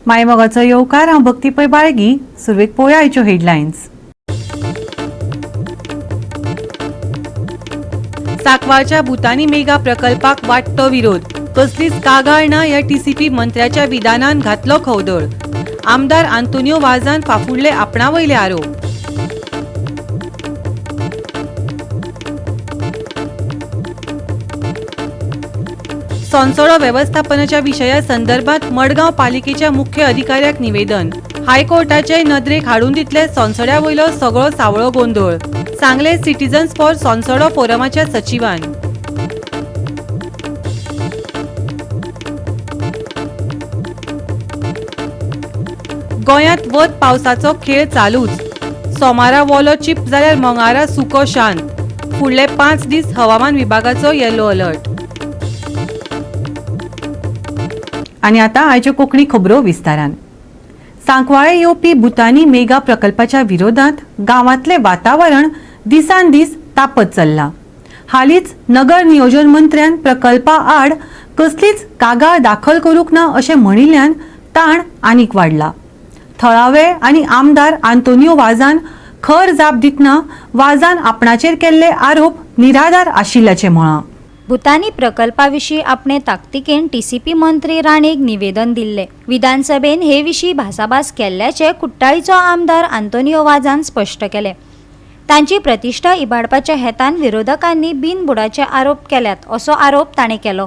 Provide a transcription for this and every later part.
मायमोगाचो येवकार हांव भक्ती पै बाळगी. सुरवेक पळोवया आयच्यो हेडलायन्स. सांकवाळच्या भुतानी मेगा प्रकल्पाक वाडटो विरोध. कसलीच कागाळ ना ह्या टीसीपी मंत्र्याच्या विधानान घातलो खवदळ. आमदार आंतोनियो वाझान फाफुडले आपणावयले आरोप. सोंसोळो वेवस्थापनाच्या विशया संदर्भात मडगांव पालिकेच्या मुख्य अधिकाऱ्याक निवेदन. हायकोर्टाचे नदरेक हाडून दितले सोंसोळ्या वयलो सगळो सावळो गोंधळ. सांगले सिटीजन्स फॉर सोंसोळो फोरमाच्या सचिवान. गोंयांत वत पावसाचो खेळ चालूच. सोमारा वोलो चिप जाल्यार मंगळारा सुको शांत. फुडले 5 दीस हवामान विभागाचो येलो अलर्ट. आनी आतां आयच्यो कोंकणी खबरो विस्तारान. सांकवाळे येवपी भुतानी मेगा प्रकल्पाच्या विरोधांत गांवांतलें वातावरण दिसान दीस तापत चल्लां. हालींच नगर नियोजन मंत्र्यान प्रकल्पा आड कसलीच कागाळ दाखल करूंक ना अशें म्हणिल्ल्यान ताण आनीक वाडला. थळावे आनी आमदार आंतोनियो वाझान खर जाप दितना वाझान आपणाचेर केल्ले आरोप निराधार आशिल्ल्याचें म्हळां. भुतानी प्रकल्पाविशीं आपणे ताकतिकेन टीसीपी मंत्री राणेक निवेदन दिल्ले. विधानसभेन हे विशीं भासाभास केल्ल्याचे कुट्टाळीचो आमदार आंतोनियो वाझान स्पश्ट केले. तांची प्रतिश्ठा इबाडपाच्या हेतान विरोधकांनी बिनबुडाचे आरोप केल्यात असो आरोप ताणें केलो.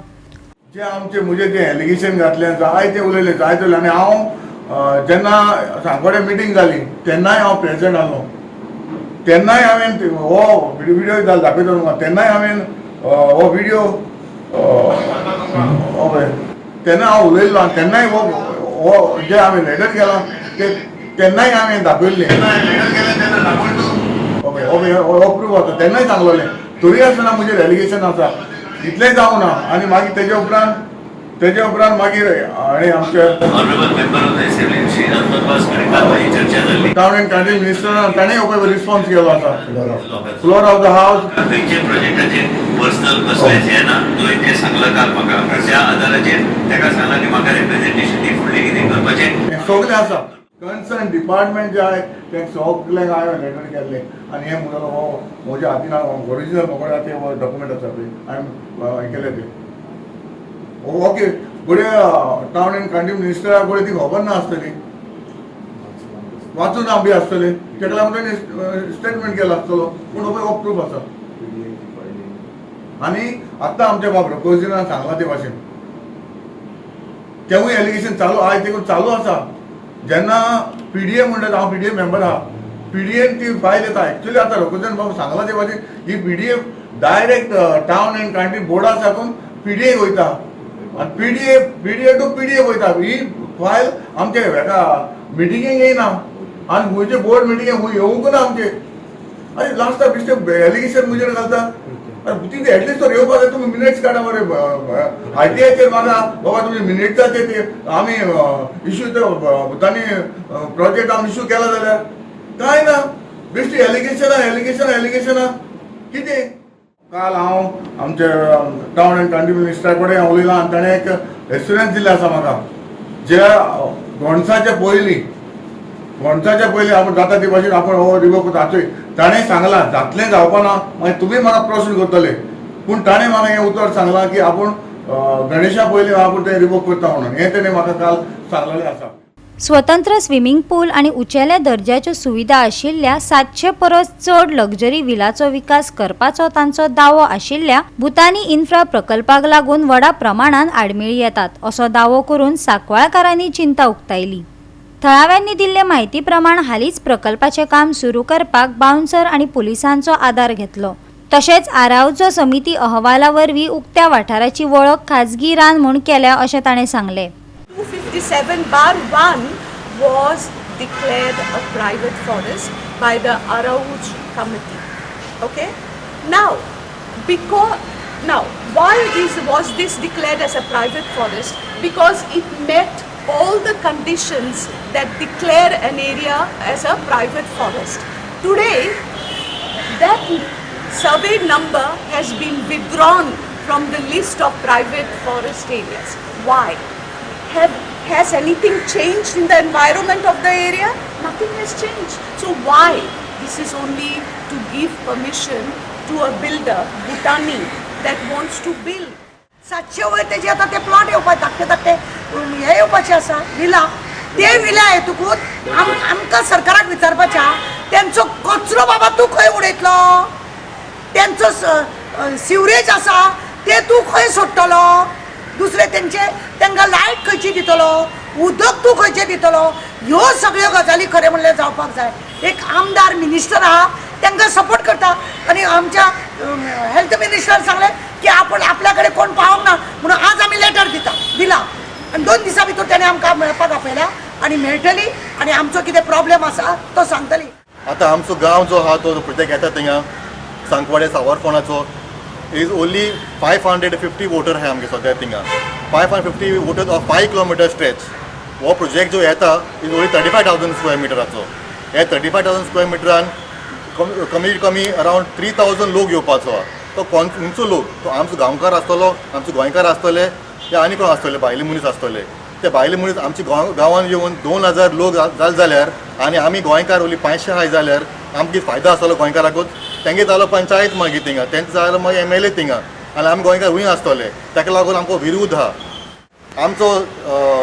जे आमचे मुजे जे एलिगेशन घातले जाय ते उलयले जाय ते आनी हांव जेन्ना सांकवाडे मिटींग जाली तेन्नाय हांव प्रेजेंट आसलो. तेन्नाय हांवें हो व्हिडिओ दाखयता तुमकां. तेन्नाय हांवें हो व्हिडिओ तेन्ना हांव उलयल्लो आनी तेन्नाय हो जे हांवें लेटर केला तेन्नाय हांवें दाखयल्लें. हो प्रूफ आसा तेन्नाय सांगलोलें. तरी आसतना म्हजेर एलिगेशन आसा इतलेंय जावं ना. आनी मागीर तेजे उपरांत मागीर हांवें आमचे टावन एंड कंट्री मिनिस्टरान ताणें हो रिस्पॉन्स केलो आसा. फ्लोर ऑफ द हावस पर्सनल कसलेच हे ना. तो इतलें सांगला काल म्हाका त्या आदाराचेर ताका सांगला की म्हाका रिप्रेझेंटेशन दी फुडलें कितें करपाचें सगळें आसा. कन्सर्न डिपार्टमेंट जे आहाय ते सगळ्यांक हांवें लेटर केल्लें आनी हें म्हणून हो म्हज्या हातीन ओरिजिनल म्हाका ते डॉक्युमेंट आसा पळय हांवें हें केलें तें. ओके फुडें टावन एंड कंट्री मिनिस्टराक फुडें ती खबर ना आसतली, वाचून बी आसतलें. ताका लागून ताणें स्टेटमेंट केलो आसतलो. पूण हो प्रूफ आसा. आनी आतां आमच्या बाबा प्रोसिजरान सांगला ते भाशेन तेवूय एलिगेशन चालू आयज देखून चालू आसा. जेन्ना पीडीए म्हणटा हांव पीडीए मेंबर आहा. पीडीएन ती फायल येता. एक्चुअली आतां रघुनाथ बाबा सांगला ते भाशेन ही PDA direct town and country बोर्डा साकून पीडीए वयता आनी पीडीए टू पीडीए वयता. ही फायल आमचे हेका मिटिंगेक येयना आनी गोंयचे बोर्ड मिटिंगेक येवंक ना आमचे. आनी लास्टाक बेश्टे एलिगेशन म्हजेर घालता. तिथे एटलिस्ट तो येवपाक जाय. तुमी मिनिट्स काडा मरे आरटीआयचेर मागा बाबा तुमी मिनिट्साचेर ते आमी इश्यू ते भुतानी प्रोजेक्ट आमी इश्यू केला जाल्यार कांय ना. बेश्टी एलिगेशनां कितें. काल हांव आमचे टावन एंड कंट्री मिनिस्टरा कडेन हांव उलयलां आनी ताणें एक एश्युरन्स दिल्लें आसा म्हाका. जे घोणसाच्या पयलीं आपूण जाता ते भाशेन आपूण हो रिवोक जातोय. ताणें सांगलां जातलें जावपा ना मागीर तुमी म्हाका प्रश्न करतले. पूण ताणें म्हाका हें उतर सांगलां की आपूण गणेशा पयलीं आपूण तें रिवोक करता म्हणून. हें ताणें म्हाका काल सांगलेलें आसा. स्वतंत्र स्विमींग पूल आनी उंचेल्या दर्ज्याच्यो सुविधा आशिल्ल्या 700 परस चड लक्झरी विलाचो विकास करपाचो तांचो दावो आशिल्ल्या भुतानी इन्फ्रा प्रकल्पाक लागून व्हडा प्रमाणात आडमेळी येतात असो दावो करून सांकवाळकारांनी चिंता उक्तायली. थळाव्यांनी दिल्ले म्हायती प्रमाण हालींच प्रकल्पाचें काम सुरू करपाक बाउन्सर आनी पुलिसांचो आदार घेतलो. तशेंच आरावचो समिती अहवाला वरवीं उक्त्या वाठाराची वळख खाजगी रान म्हूण केल्या अशें ताणें सांगलें. 257/1 was declared a private forest by the Arauj committee. Okay. Now, why was this declared as a private forest? Because it met all the conditions that declare an area as a private forest. Today, that survey number has been withdrawn from the list of private forest areas. Why? has anything changed in the environment of the area? Nothing has changed. So why? This is only to give permission to a builder, Bhutani, that wants to build. 700 वय तेजे आता ते plot येवपा धाकटे धाकटे हे येवपाचे आसा विला ते विला येतकूत आमकां सरकाराक विचारपाचें आहा तेंचो कचरो बाबा तूं खंय उडयतलो तेंचो सिवरेज आसा ते तूं खंय सोडटलो दुसरे तांकां लायट खंयची दितलो उदक तूं खंयचें दितलो ह्यो सगळ्यो गजाली खरें म्हणल्यार जावपाक जाय एक आमदार मिनिस्टर आहा तांकां सपोर्ट करता आनी आमच्या हेल्थ मिनिस्टर सांगलें की आपण आपल्याकडे कोण पावोंक ना म्हणून आज आमी लेटर दिला आनी 2 दिसां भितर तेणें आमकां मेळपाक आपयल्या आनी मेळटली आनी आमचो कितें प्रॉब्लेम आसा तो सांगतली. आतां आमचो गांव जो आहा तो प्रोजेक्ट येता थिंगा सांकवाडे सावरफोणाचो इज ओन्ली 550 वोटर आहाय आमगे सद्या थिंगा 550 वोटर्स ऑफ 5 किलोमिटर स्ट्रेच हो प्रोजेक्ट जो येता इज ओन्ली 35,000 स्क्वेअर मिटराचो हे 35,000 स्क्वेअर मिटरान कमीत कमी अरावंड 3,000 लोक येवपाचो आहा तो खंयचो लोक तो आमचो गांवकार आसतलो आमचे गोंयकार आसतले ते आनी कोण आसतले भायले मनीस आसतले ते भायले मनीस आमच्या गांवांत येवन 2,000 लोक जाले जाल्यार आनी आमी गोंयकार ओली 500 आहाय जाल्यार आमकां फायदो आसतलो गोंयकाराकूच तेंगे जालो पंचायत मागीर थिंगा तेंचे जालो मागीर MLA थिंगा आनी आमी गोंयकार हूंय आसतले ताका लागून आमकां विरोध आहा. आमचो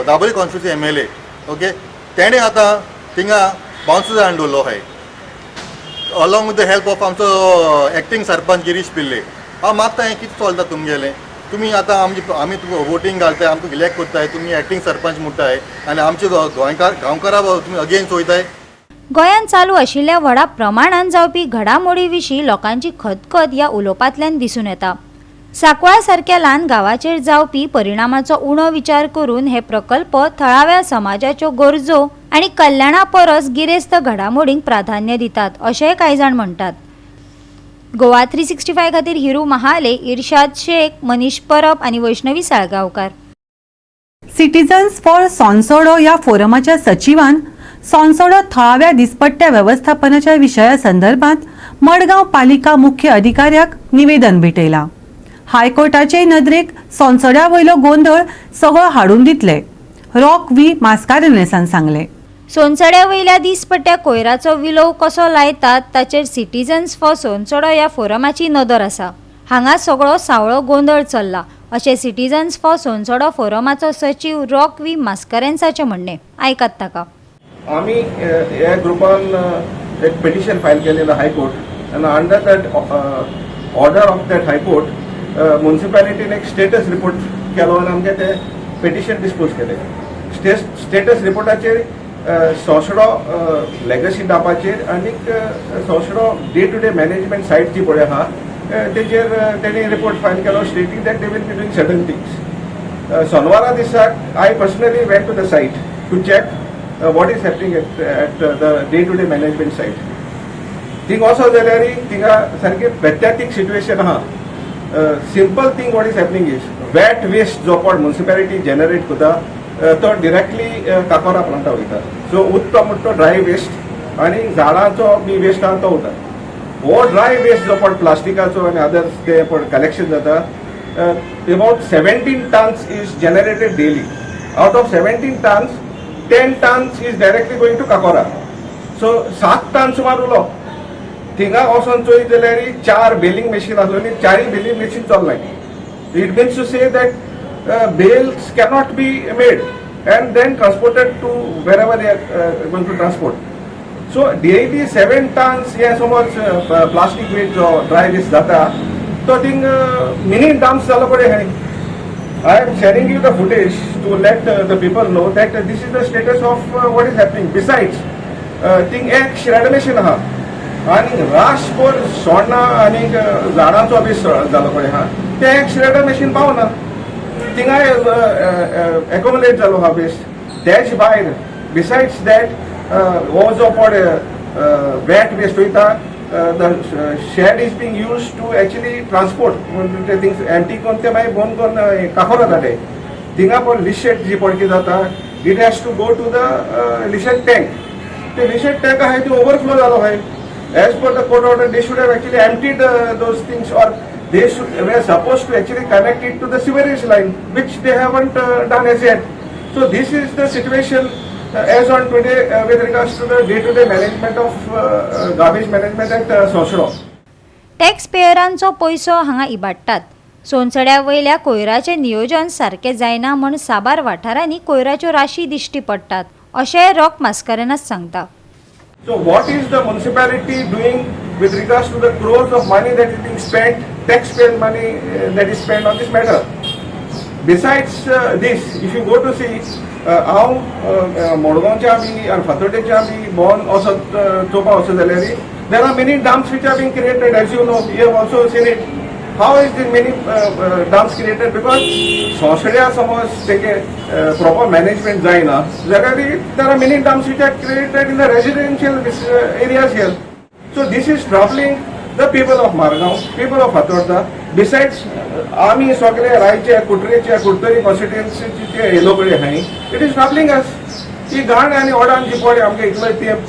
दाबोळी कॉन्स्टिट्युन्सी MLA ओके तेणें आतां थिंगा बाउन्सर हाडून दवरलो आहाय along with the help of आमचो एक्टींग सरपंच गिरीश पिल्ले हांव मागता हें कितें चलता तुमगेलें तुमी आतां आमी वोटींग घालताय आमकां इलेक्ट करताय तुमी एक्टींग सरपंच म्हणटाय आनी आमचे गोंयकार गांवकारां तुमी अगेन्स्ट वयताय. गोंयांत चालू आशिल्ल्या व्हडा प्रमाणात जावपी घडामोडी विशीं लोकांची खतखत ह्या उलोवपांतल्यान दिसून येता. सांकवाळ सारक्या ल्हान गांवाचेर जावपी परिणामाचो उणो विचार करून हे प्रकल्प थळाव्या समाजाच्यो गरजो आनी कल्याणा परस गिरेस्त घडामोडींक प्राधान्य दितात अशेंय कांय जाण म्हणटात. गोवा 365 खातीर हिरू महाले, इर्शाद शेख, मनीष परब आनी वैष्णवी साळगांवकार. सिटीजन्स फॉर सॉन्सोडो या फोरमाच्या सचिवान सॉन्सोडो थळाव्या दिसपट्ट्या व्यवस्थापनाच्या विशया संदर्भात मडगांव पालिका मुख्य अधिकाऱ्याक निवेदन भेटयला. हायकोर्टाचे नदरेक सॉन्सोड्या वयलो गोंधळ सगळो हाडून दितले रॉक व्ही मास्कारेनेसान सांगले. सोनसड्या वयल्या दिसपट्ट्या कोयराचो विलोव कसो लायतात ताचेर सिटीजन्स फॉर सोनसोडो ह्या फोरमाची नदर आसा. हांगा सगळो सावळो गोंधळ चल्ला अशें सिटीजन्स फॉर सोनसोडो फोरमाचो सचिव रॉक व्ही मास्कारेन्साचें म्हणणें. आयकात ताका. आम्ही ह्या ग्रुपान एक पिटिशन फायल केलेलं हायकोर्ट आणि under that order of that high court म्युन्सिपालिटीन एक स्टेटस रिपोर्ट केलो आणि आमगे ते पिटिशन डिस्पोज केले. स्टेटस रिपोर्टाचेर सोंसडो लेगसी डापाचेर आनी Sonsoddo day to day management site जी पळय आहा तेजेर तेणी रिपोर्ट फायल केलो stating that they will be doing certain things. सोनवारा दिसाक I personally went to the site to check what is happening at the day-to-day management side. Thing also there tinga sarke pathetic situation ha. Simple thing what is happening is wet waste जो पण municipality generate kuda तो directly kakora planta hoita. So utto mutto dry waste आणि झाडांचो बी waste आहा तो उरता. हो dry waste जो पण प्लास्टिकाचो आणि अदर्स ते पण कलेक्शन जाता about 17 tons is generated daily. Out of 17 tons 10 tons is directly going to Kakora. So 7 tons सुमार उरलो. थिंगा वचोन चोय जाल्यार 4 बेलिंग मशीन आसलो आनी 4 बेलिंग machine चलनाय. It means to say that bales cannot be made and then transported to wherever they are going to transport. So daily 7 tons हे समज plastic waste जो dry waste जाता तो थिंग मिनी डम्प्स जालो पडे हाय. I am sharing you the footage to let the people know that this is the status of what is happening. Besides, thing एक shred machine हा आणि राशभर सोडना आणि झाडांचो बी जालो पळय हा ते एक shred machine पावना थिंगा accumulate जालो हा वेस्ट. त्याच भायर besides that हो जो पड wet waste वयता the shed is being used to actually transport the things empty कोण ते मागीर बोन कोण काकोरा जाले थिंगा पण लिशेट जी पडकी जाता it has to go to the लिशेट tank. ते लिशेट tank आहे ते overflow जालो आहे. As per the court order they should have actually emptied those things or they were supposed to actually connect it to the sewerage line which they haven't done as yet. So this is the situation as on today with regards to the day-to-day management of garbage management at Sosro. Tax पेयरांचो पैसो हांगा इबाडटात. सोनसड्या वयल्या कोयराचें नियोजन सारकें जायना म्हूण साबार वाठारांनी कोयराच्यो राशी दिश्टी पडटात अशें रॉक मास्कारेनास सांगता. So what is the municipality doing with regards to the crores of money that is being spent, taxpayer money that is spent on this matter? Besides this, if you go to see how Modgaonच्या B or Fatordeच्या B born also Chopa also जाल्यार there are many dumps which are being created, as you know, you have also seen it. How is this many dumps created? Because Sosrya समज तेगे proper management जायना जाल्यार there are many dumps which are created in the residential areas here. So this is troubling the people of Margaon, people of Fatorda. Besides, आमी सगळे रायचे कुटरेचे कुडतरी कॉन्स्टिट्युएन्सीचे हे लोक आहाय, it is troubling अस. ही घाण आनी ओडान जी पडे आमकां इतले तेंप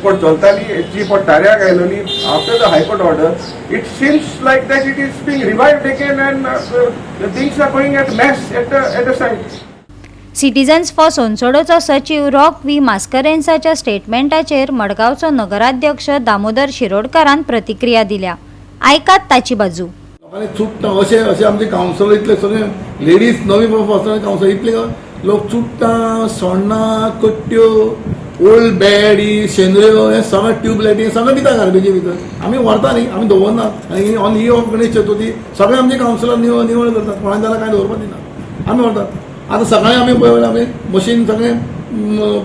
पड चलताली जी पड ताऱ्याक आयलोली after the high court order it seems like that it is being revived again and things are going at mess at the site. Citizens for सोनसोडोचो सचिव रॉक व्ही मास्करेन्साच्या स्टेटमेंटाचेर मडगांवचो नगराध्यक्ष दामोदर शिरोडकारान प्रतिक्रिया दिल्या. आयकात ताची बाजू. लोकांनी चुट्टा अशें आमचे कावन्सिलर इतले सगळे लेडीज नवी पर्सनल कावन्सिलर इतले लोक चुट्टां सोण्णां कट्ट्यो ओल्ड बॅड शेंद्र्यो हे सगळें ट्यूबलायटी हे सगळें दिता गार्बेजी भितर. आमी व्हरता न्ही, आमी दवरनात. आनी on he of Ganesh Chaturthi सगळे आमचे कावन्सिलर निवळ करतात, कोणाक जाल्यार कांय दवरपाक दिना, आमी व्हरतात. आतां सकाळीं आमी पळयलें आमी मशीन सगळें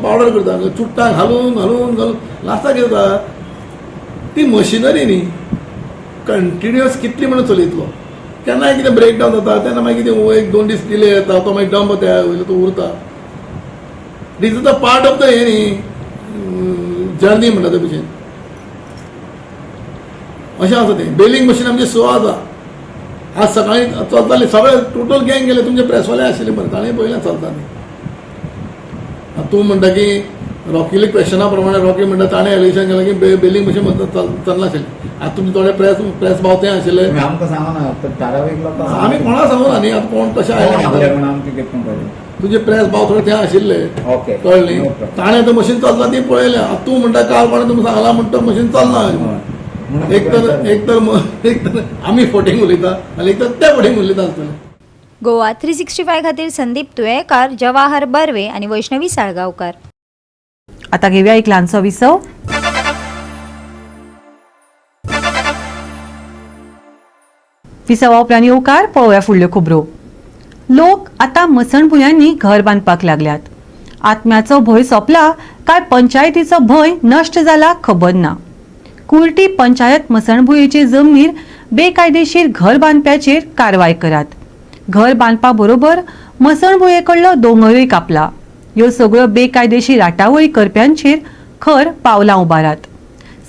पावडर करता चुट्टां घालून घालून घालून लास्टाक कितें जाता ती मशिनरी न्ही कंटिन्युअस कितली म्हणून चलयतलो. केन्नाय कितें ब्रेक डावन जाता तेन्ना मागीर कितें एक दोन दीस डिले येता तो मागीर डंप तयार वयलो तो उरता. This is the part of the हे न्ही जर्नी म्हणटा ते भशेन अशें आसा तें. बेलिंग मशीन आमचे 6 आसा. आज सकाळीं चलताले सगळे टोटल गँग गेले तुमचे प्रेसवाले आशिल्ले बरें ताणें पयलें चलता न्ही. तूं म्हणटा की रॉकीले क्वेश्चना प्रमाणे रॉकी म्हणटा ताणें इलेक्शन केलें की बेलिंग मशीन चलनाशिल्लें. आतां तुमचे थोडे प्रेस भावते आशिल्ले आमकां सांगना थारावीक लोकांक आमी कोणाक सांगूना न्ही. आतां कोण कशें आयले तुजे प्रेस भाव थोडे थंय आशिल्ले कळ्ळें न्ही. ताणें तें मशीन चलता ती पळयलें. आतां तूं म्हणटा काल कोणें तुमकां सांगला म्हणटा मशीन चलना. एक तर आमी फोटींग उलयता आनी एक तर ते फोटींग उलयता आसतले. गोवा 365 खातीर संदीप तुयेकार, जवाहर बर्वे आनी वैष्णवी साळगांवकार. आता घेऊया एक ल्हानसो विसव. विसवा उपरांत येवकार पळोवया फुडल्यो खबरो. लोक आता मसणभुंयांनी घर बांदपाक लागल्यात. आत्म्याचो भंय सोंपला काय पंचायतीचो भंय नश्ट जाला खबर ना. कुर्टी पंचायत मसणभुंयेचे जमनीर बेकायदेशीर घर बांदप्याचेर कारवाय करात. घर बांदपा बरोबर मसणभुंयेकडलो दोंगरूय कापला. ह्यो सगळ्यो बेकायदेशीर राटावळी करप्यांचेर खर पावलां उबारात.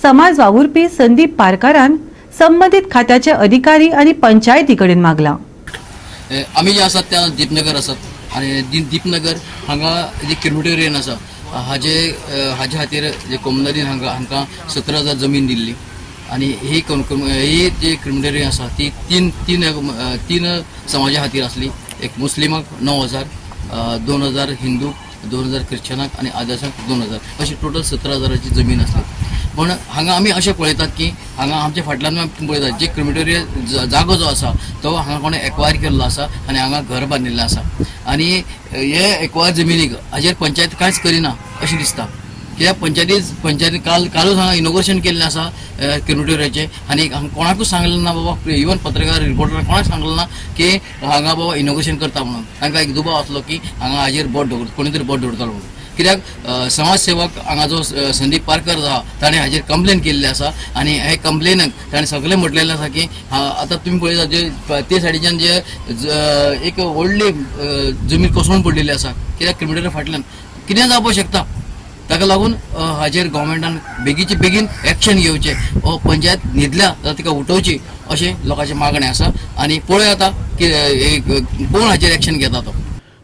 समाज वावुरपी संदीप पारकारान संबंधित खात्याचे अधिकारी आणि पंचायती कडेन मागला. आमी जे आसात त्या दीपनगर आसात आनी दीपनगर हांगा जे क्रिमिटेरियन आसा हाजे खातीर जे कॉम्युनरीन हांगा आमकां 17,000 जमीन दिल्ली आनी ही जी क्रिमिटेरियन आसा ती तीन समाजा खातीर आसली. एक मुस्लिमाक 9,000, 2,000 हिंदू, 2,000 क्रिश्चनाक आनी आदिवासांक 2,000 अशी टोटल 17,000ची जमीन आसली. पण हांगा आमी अशें पळयतात की हांगा आमच्या फाटल्यान पळयतात जे क्रिमिटेरियन जागो जो आसा तो हांगा कोणें एक्वायर केल्लो आसा आनी हांगा घर बांदिल्लें आसा. आनी हे एक्वायर जमिनीक हाजेर पंचायत कांयच करिना अशें दिसता. कित्याक पंचायतीन कालूच हांगा इनोग्रेशन केल्लें आसा क्रिमिटेरियाचें आनी कोणाकूच सांगलें ना बाबा, इवन पत्रकार रिपोर्टरांक कोणाक सांगलें ना की हांगा बाबा इनोग्रेशन करता म्हणून. तांकां एक दुबाव आसलो की हांगा हाजेर बोट कोणी तरी बोट दवरतलो म्हणून. कित्याक समाजसेवक हांगा जो संदीप पारकर आहा ताणें हाजेर कंप्लेन केल्ली आसा आनी हे कंप्लेनाक ताणें सगळें म्हटलेलें आसा की आतां तुमी पळयता जे ते सायडीच्यान जे एक व्हडली जमीन कोसळून पडलेली आसा कित्याक क्रिमिटेरिया फाटल्यान कितें जावपाक शकता. ताका लागून हाजेर गव्हर्मेंटान बेगीचे बेगीन एक्शन घेवचें. पंचायत न्हिदल्या जाल्यार तिका उठोवची अशें लोकांचें मागणें आसा. आनी पळय आतां की कोण हाजेर एक्शन घेता तो.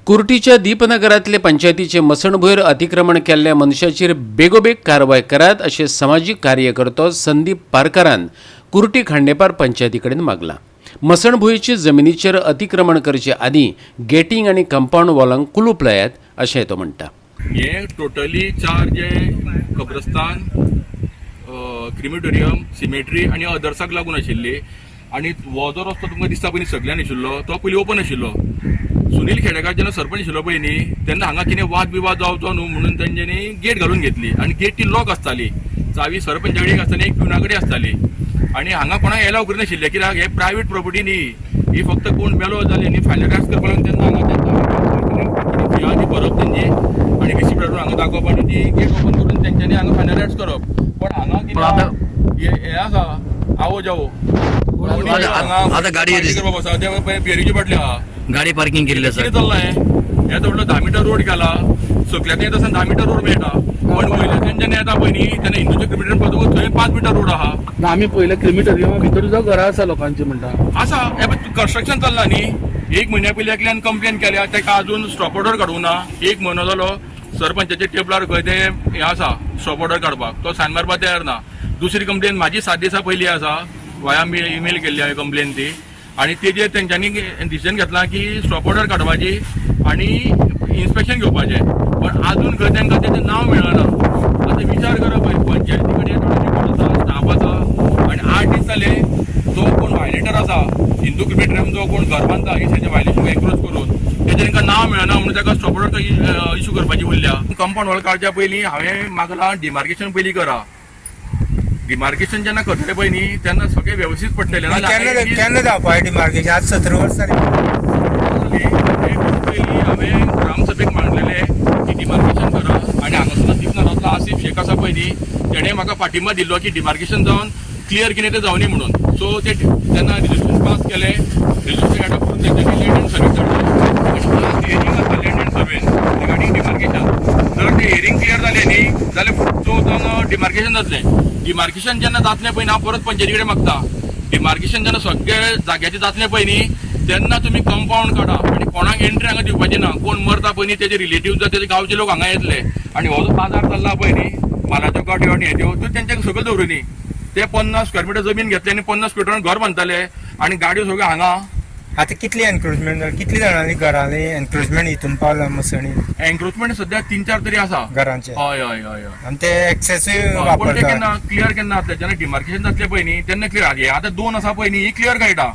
कुर्टीच्या दीपनगरांतले पंचायतीचे मसणभुंयेर अतिक्रमण केल्ल्या मनशाचेर बेगोबेग कारवाय करात अशें सामाजीक कार्यकर्तो संदीप पारकारान कुर्टी खांडेपार पंचायती कडेन मागला. मसणभुंयचे जमिनीचेर अतिक्रमण करचे आदीं गेटींग आनी कंपाऊंड वॉलांक कुलूप लायात अशें तो म्हणटा. हे टोटली 4 जे कब्रस्तान, क्रिमेटोरियम, सिमेट्री आनी अदर्साक लागून आशिल्ली. आनी हो जो रस्तो तुमकां दिसता पयलीं सगळ्यान आशिल्लो तो पयलीं ओपन आशिल्लो. सुनील खेडेकार जेन्ना सरपंच आशिल्लो पळय न्ही तेन्ना हांगा कितें वाद विवाद जावचो न्हू म्हणून तेंच्यांनी गेट घालून घेतली आनी गेट ती लॉक आसताली. चावी सरपंचा कडेन आसताली, एक पिवना कडेन आसताली. आनी हांगा कोणाक एलाव करिनाशिल्ले कित्याक हे प्रायवेट प्रॉपर्टी न्ही, ही फक्त कोण मेलो जाले न्ही फायनल रॅक्स करपाक लागून तेन्ना हांगा ती भरप तेंची आनी रिसिप्ट हांगा दाखोवप आनी ती गेट ओपन करून तेंच्यांनी हांगा फायनल रॅक्स करप. पण हांगा कितें हे आसा आवो जावो आतां गाडी करप आसा ते फेरीचे फाटले आहा गाडी पार्किंग केल्ली आसा. कितें चल्लां हे व्हडलो 10 मीटर रोड केला. सकल्याक येता 10 मीटर रोड मेळटा, पण वयल्याच्यान जेन्ना येता पळय न्ही तेन्ना हिंदूच्या क्रिमिटर पळोवंक थंय 5 मीटर रोड आहा. आम्ही पहिले क्रिमिटोरियमा भितर सुद्धा घरा आसा लोकांची म्हणटा. आसा हे कन्स्ट्रक्शन चल्लां न्ही. 1 म्हयन्या पयलीं एकल्यान कंप्लेन केल्या, ताका अजून स्टॉप ऑर्डर काडूंक ना. 1 म्हयनो जालो सरपंचाच्या टेबलार खंय ते हे आसा स्टॉप ऑर्डर काडपाक, तो सायन मारपाक तयार ना. दुसरी कंप्लेन म्हाजी 7 दिसां पयलीं आसा, वाया ईमेल केल्ली हांवें कंप्लेन ती. आनी तेजेर तेंच्यांनी डिसिजन घेतला की स्टॉप ऑर्डर काडपाची आनी इन्स्पेक्शन घेवपाचें. पण अजून खंय तांकां तेजें नांव मेळना. आतां विचार करप पंचायती कडेन रिपोर्ट आसा, स्टाफ आसा, आनी 8 दीस जाले तो कोण वायलेटर आसा हिंदू क्रिमिटोरियम जो कोण घर बांदता हेचे वायलेशन एन्क्रोच करून तेजें तांकां नांव मेळना म्हणून ताका स्टॉप ऑर्डर इश्यू करपाची उरल्या. कंपाऊंड वॉल काडच्या पयलीं हांवें मागलां डिमार्केशन पयलीं करा. डिमार्केशन जेन्ना करतले पळय न्ही तेन्ना सगळें वेवस्थीत पडटलें. केन्ना जावपाक डिमार्केशन आज 17 वर्सां पयलीं हांवें ग्रामसभेक मांडलेलें की डिमार्केशन करा. आनी हांगा सुद्दां दिपनगरांतलो आसिफ शेख आसा पळय न्ही तेणें म्हाका पाठिंबा दिल्लो की डिमार्केशन जावन क्लियर कितें तें जावनी म्हणून. सो ते तेन्ना रिजल्यूशन पास केलें. रिजल्यूशन एडॉप्ट करून तेंच्यांनी लँड एंड सर्वे धाडलें. आनी हियरींग आसा लँड एंड सर्वेन रिगार्डींग डिमार्केशन. जर तें हियरींग क्लियर जालें न्ही जाल्यार फुडचो जावन डिमार्केशन जातलें. डिमार्केशन जेन्ना जातलें पळय न्ही हांव परत पंचायती कडेन मागता. डिमार्केशन जेन्ना सगळे जाग्याचें जातलें पळय न्ही तेन्ना तुमी कंपाऊंड काडा आनी कोणाक एंट्री हांगा दिवपाची ना. कोण मरता पळय न्ही तेजे रिलेटिव्ह जाता तेजे गांवचे लोक हांगा येतले. आनी हो जो बाजार चल्ला पळय न्ही मालाच्यो गाडयो आनी हेज्यो त्यो तेंच्याक सकयल दवरुनी. ते 50 स्क्वेअर मिटर जमीन घेतले आनी 50 स्क्वेअर मिटरान घर बांदताले आनी गाडयो सगळ्यो हांगा. आता कितली एनक्रोचमेंट कितली जाणांनी घरांनी एनक्रोचमेंट हितून पावला मसणी एन्क्रोचमेंट सध्या 3-4 तरी आसा घरांचे. हय हय हय. आणि ते एक्सेसिव्ह पण ते वापरतात. केन्ना क्लियर केन्ना जातले जेन्ना डिमार्केशन जातलें पळय न्ही तेन्ना क्लियर जातलें. आतां 2 आसा पळय न्ही ही क्लियर कळटा.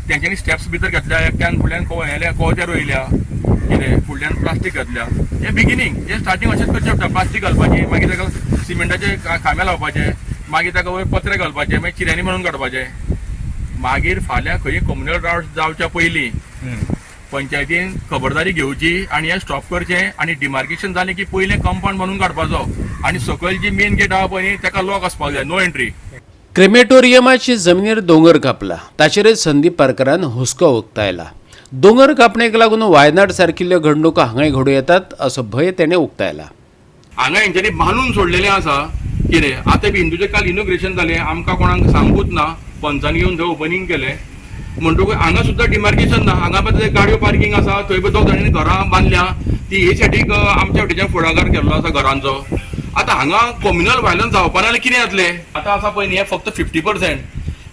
तेंच्यांनी स्टेप्स भितर घेतल्या, एकट्यान फुडल्यान कोवत्या रोयल्या, कितें फुडल्यान प्लास्टीक घातल्या. हे बिगिनींग हे स्टार्टींग अशेंच करचें पडटा. प्लास्टीक घालपाचें, मागीर ताका सिमेंटाचे खांबे लावपाचे, मागीर ताका वयर पत्रे घालपाचे, मागीर चिऱ्यांनी म्हणून काडपाचें. मागीर फाल्यां खंय कम्युनल रावट जावच्या पयलीं पंचायतीन खबरदारी घेवची आनी हें स्टॉप करचें. आनी डिमार्केशन जालें की पयलें कंपाऊंड बांदून काडपाचो आनी सकयल जी मेन गेट आहा पळय न्ही ताका लॉक आसपाक जाय, नो एंट्री. क्रेमेटोरियमाचे जमनीर दोंगर कापला, ताचेरच संदीप पारकरान हुस्को उक्तायला. दोंगर कापणेक लागून वायनाड सारकिल्ल्यो घडणुको हांगाय घडूं येतात असो भंय तेणें उक्तायला. हांगा हेंच्यांनी बांदून सोडलेलें आसा. कितें आतां बी हिंदूचें काल इनोग्रेशन जालें, आमकां कोणाक सांगूच ना. पंचांनी येवन थंय ओपनिंग केलें म्हणटकूच हांगा सुद्दां डिमार्केशन ना. हांगा पळय गाडयो पार्किंग आसा, थंय पळय 2 जाणांनी घरां बांदल्या. ती हे सायडीक आमच्या वटेच्यान फुडाकार केल्लो आसा घरांचो. आतां हांगा कम्युनल व्हायलन्स जावपा ना जाल्यार कितें जातलें. आतां आसा पळय न्ही हे फक्त 50%.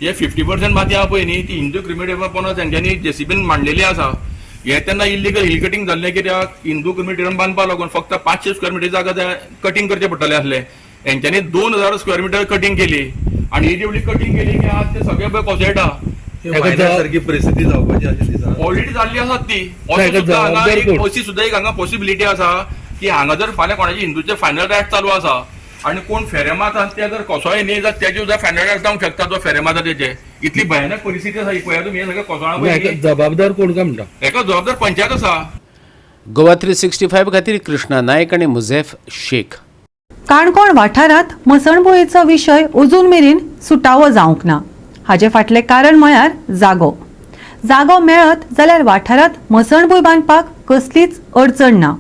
हे 50% माती आहा पळय न्ही ती हिंदू क्रिमिटोरियम परस तेंच्यांनी जेसीबीन मांडलेली आसा. हे तेन्ना इल्लिगल हिल कटिंग जाल्लें कित्याक हिंदू क्रिमिटोरियम बांदपाक लागून फक्त 500 स्क्वेअर मिटर जागा कटिंग करचें पडटलें आसलें. हेंच्यांनी 2000 स्क्वेअर मिटर कटिंग केली आनी ही जेवढी कटिंग केली की आज ते सगळे पळय कोसळटा. सारखी परिस्थिती जावपाची ऑलरेडी जाल्ली आसा ती. अशी सुद्दां एक हांगा पॉसिबिलिटी आसा की हांगा जर फाल्यां कोणाची हिंदूचे फायनल रॅट चालू आसा आनी कोण फेरे मारता ते जर कसोय न्ही जाल्यार तेजे सुद्दां फायनल रॅट जावंक शकता जो फेरे मारता तेजे. इतली भयानक परिस्थिती आसा ही पळया तुमी. हे सगळें कोसळ्ळां जबाबदार कोण काय म्हणटा. हेका जबाबदार पंचायत आसा. गोवा 365 खातीर कृष्णा नायक आनी मुझेफ शेख. काणकोण वाठारांत मसणभुंयेचो विशय अजून मेरेन सुटावो जावंक ना. हाचे फाटलें कारण म्हळ्यार जागो मेळत जाल्यार वाठारांत मसणभुंय बांदपाक कसलीच अडचण ना.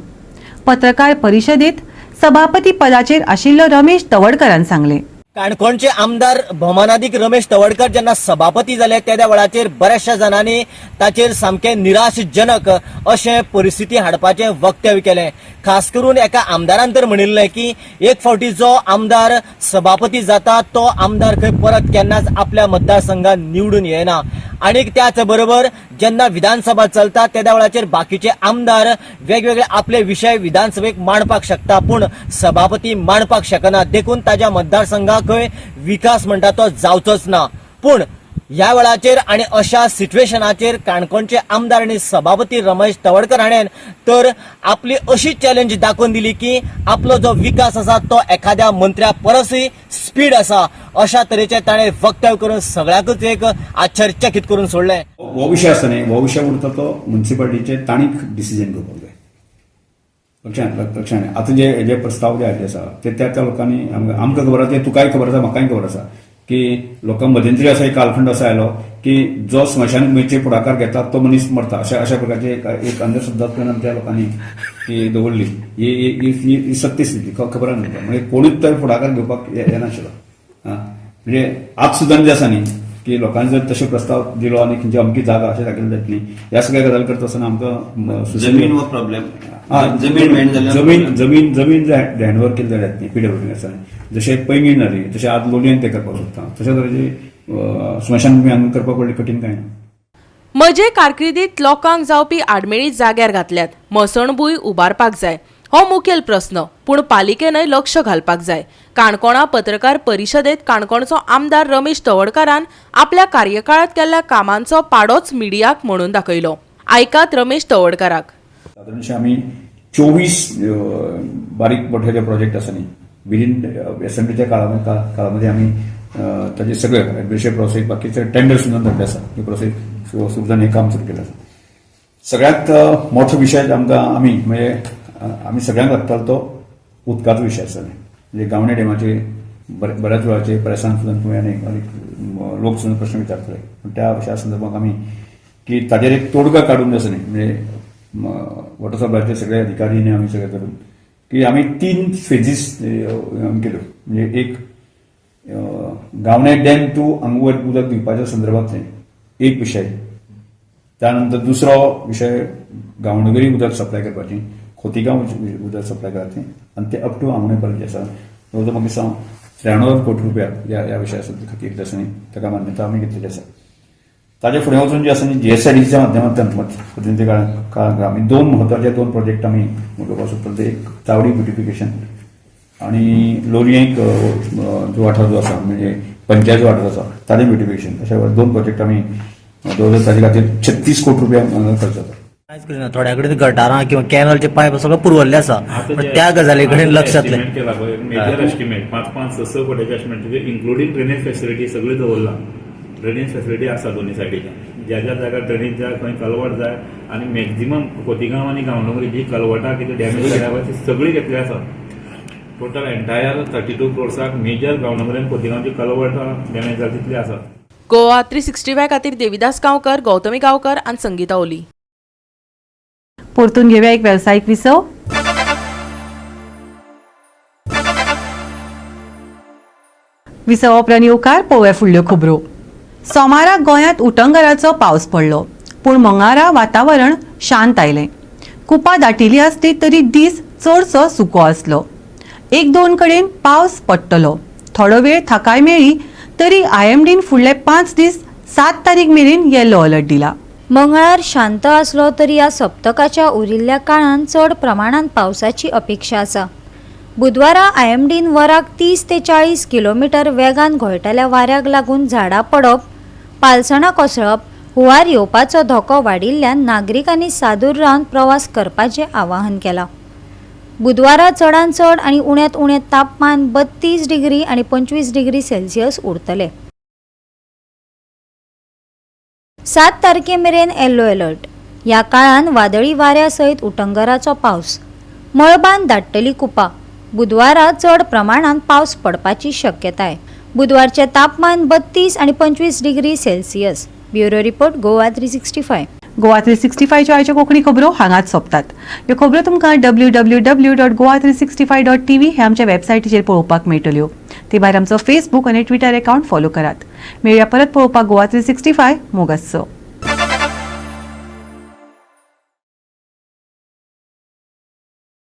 पत्रकार परिशदेंत सभापती पदाचेर आशिल्लो रमेश तवडकरान सांगलें. काणकोणचे आमदार भौमानाधिक रमेश तवडकर जेन्ना सभापती जाले त्या वेळाचेर बऱ्याचशा जणांनी ताचेर सामकें निराशजनक अशें परिस्थिती हाडपाचें वक्तव्य केलें. खास करून एका आमदारान तर म्हणिल्लें की एक फावटी जो आमदार सभापती जाता तो आमदार खंय परत केन्नाच आपल्या मतदारसंघात निवडून येना. आणि त्याच बरोबर जेन्ना विधानसभा चलता त्या वेळाचेर बाकीचे आमदार वेगवेगळे आपले विषय विधानसभेक मांडपाक शकता पूण सभापती मांडपाक शकना. देखून ताज्या मतदारसंघाक विकास म्हणटा तो जावचोच ना. पूण ह्या वेळाचेर आनी अशा सिच्युएशनाचेर काणकोणचे आमदार आनी सभापती रमेश तवडकर हाणें तर आपली अशी चॅलेंज दाखोवन दिली की आपलो जो विकास आसा तो एखाद्या मंत्र्या परसय स्पीड आसा अशा तरेचे ताणें वक्तव्य करून सगळ्याकूच एक आश्चर्यचकित करून सोडलें. हो विषय आसा न्ही, हो विषय उरता तो म्युन्सिपालिटीचे ताणीक डिसिजन घेवपाक जाय. लक्षात आतां जे प्रस्ताव जे आयिल्ले आसा ते त्या लोकांनी आमकां खबर आसा, ते तुकाय खबर आसा, म्हाकाय खबर आसा की लोकां मध्यंतरी असो एक कालखंड असो आयलो की जो स्मशानभूमीचे पुढाकार घेता तो मनीस मरता अशा प्रकारचे एक अंधश्रद्धा परिणाम त्या लोकांनी ती दवरली. ही सत्यस्थिती खबर आसा. म्हणजे कोणूच तर फुडाकार घेवपाक येनाशिल्लो. म्हणजे आज सुद्दां जे आसा न्ही की लोकांनी जर तशे प्रस्ताव दिलो आनी खंयची अमकी जागा अशें दाखयली जातली ह्या सगळ्या गजाली करता आसतना आमकां जमीन हो प्रॉब्लेम. जमीन मेळना जाल्यार जमीन जर हँडओव्हर केली जाल्यार न्ही PWD आसा जशे पैंगीण जाली तशें आज लोलयेन ते करपाक सोदता तशे तरेची स्मशानभूमी हांगा करपाक व्हडली कठीण कांय ना. म्हजे कारकिर्दीत लोकांक जावपी आडमेळी जाग्यार घातल्यात. मसणभूंय उबारपाक जाय हो मुखेल प्रस्न. पूण पालिकेनय लक्ष घालपाक जाय. काणकोणा पत्रकार परिशदेत काणकोणचो आमदार रमेश तवडकरान आपल्या कार्यकाळात केल्ल्या कामांचो पाडोच मिडियाक म्हणून दाखयलो. आयकात रमेश तवडकराक. साधारणशे आमी 24 बारीक मोठे जे प्रोजेक्ट आसा न्ही विदीन एसेंब्लीच्या काळामध्ये आमी ताचे सगळे ॲडमिनिस्ट्रेटिव्ह प्रोसेस बाकीचे टेंडर सुद्दां धरले आसा. ही प्रोसेस सुरू जावन हें काम सुरू केलें आसा. सगळ्यांत मोठो विशय आमकां आमी सगळ्यांक लागतालो तो उदकाचो विशय आसा. म्हणजे गावणे डेमाचे बऱ्याच वेळाचे प्रेसान सुद्दां तुवें आनी लोक सुद्दां प्रश्न विचारतले. त्या विशया संदर्भात आमी की ताजेर एक तोडगा काडून जाय न्ही म्हणजे वॉटर सप्लायचे सगळे अधिकारीने आमी सगळे करून की आमी 3 फेजीस केल्यो. म्हणजे एक गावणे डॅम टू अंगवट उदक दिवपाच्या संदर्भांतले एक विशय. त्यानंतर दुसरो विशय गांवडोंगरी उदक सप्लाय करपाचें, खोतीगांव उदक सप्लाय करपाचें आनी ते अप टू आंगवणे पर्यंत जे आसा जवळ म्हाका दिसता 93 कोटी रुपया ह्या विशया खातीर आसा न्ही ताका मान्यता आमी घेतलेली आसा. ताजे फुडें वचून जे आसा न्ही GSIDCच्या माध्यमांतल्यान काळांत आमी 2 प्रोजेक्ट आमी मुखार सोदतात. एक चावडी ब्युटिफिकेशन आनी लोलयेक जो वाठार जो आसा म्हणजे पंचायत जो वाठार आसा ताजें ब्युटिफिकेशन अशे 2 प्रोजेक्ट आमी ताजे खातीर 36 कोटी रुपया खर्च जाता. थोड्या कडेन गटारां किंवा कॅनलचे पायप सगळं पुरवल्ले आसा त्या गजाली कडेन लक्ष घातलें. मेजर एस्टिमेट 5-6 कोटीचे एस्टिमेट इन्क्लुडींग ड्रेनेज फॅसिलिटी सगळी दवरला. ड्रेनेज फॅसिलिटी आसा दोन्ही सायडीच्यान. ज्या जाग्यार ड्रेनेज जाय खंय कलवट जाय आनी मॅक्झिमम खोतीगांव आनी गांवडोंगरी जी कलवटां कितें डॅमेज जाल्या ती सगळी घेतली आसा. टोटल एंटायर 32 क्रोर्साक मेजर गांवडोंगरी आनी खोतीगांवची कलवटां डॅमेज जाल्या तितली आसा. गोवा 365 खातीर देविदास गांवकर, गौतमी गांवकर आनी संगीता ओली. परतून घेऊया एक व्यावसायिक विसव. विसव उपरांत येवकार पळोवया फुडल्यो खबरो. सोमारा गोंयांत उटंगराचो पावस पडलो पूण मंगळारा वातावरण शांत आयलें. कुपां दाटिल्ली आसली तरी दीस चडसो सुको आसलो. 1-2 कडेन पावस पडटलो. थोडो वेळ थाकाय मेळ्ळी तरी IMDन फुडले 5 दीस 7 तारीख मेरेन येलो अलर्ट दिला. मंगळार शांत आसलो तरी ह्या सप्तकाच्या उरिल्ल्या काळात चड प्रमाणात पावसाची अपेक्षा आसा. बुधवारा IMDन वराक 30 ते 40 किलोमीटर वेगान घोळटल्या वाऱ्याक लागून झाडां पडप, पालसणां कोसळप, हुंवार येवपाचो धोको वाडिल्ल्यान नागरिकांनी सादूर रावन प्रवास करपाचें आवाहन केलां. बुधवारा चडांत चड आनी उण्यांत उणें तापमान 32 डिग्री आनी 25 डिग्री सेल्सियस उरतले. 7 तारखे मेरेन येलो अलर्ट. ह्या काळात वादळी वाऱ्या सयत उटंगराचो पावस. मळबांत दाटतली कुपां. बुधवारा चड प्रमाणात पावस पडपाची शक्यताय. बुधवारचे तापमान 32 आनी 25 degree Celsius. Bureau report Goa 365. Goa 365च्यो आयच्यो कोंकणी खबरो हांगाच सोंपतात. ह्यो खबरो तुमकां www.goa365.tv हे आमच्या वेबसायटीचेर पळोवपाक मेळटल्यो. ते भायर आमचो फेसबूक आनी ट्विटर अकाउंट फॉलो करात. मेळया परत पळोवपाक गोवा 365 मोगस.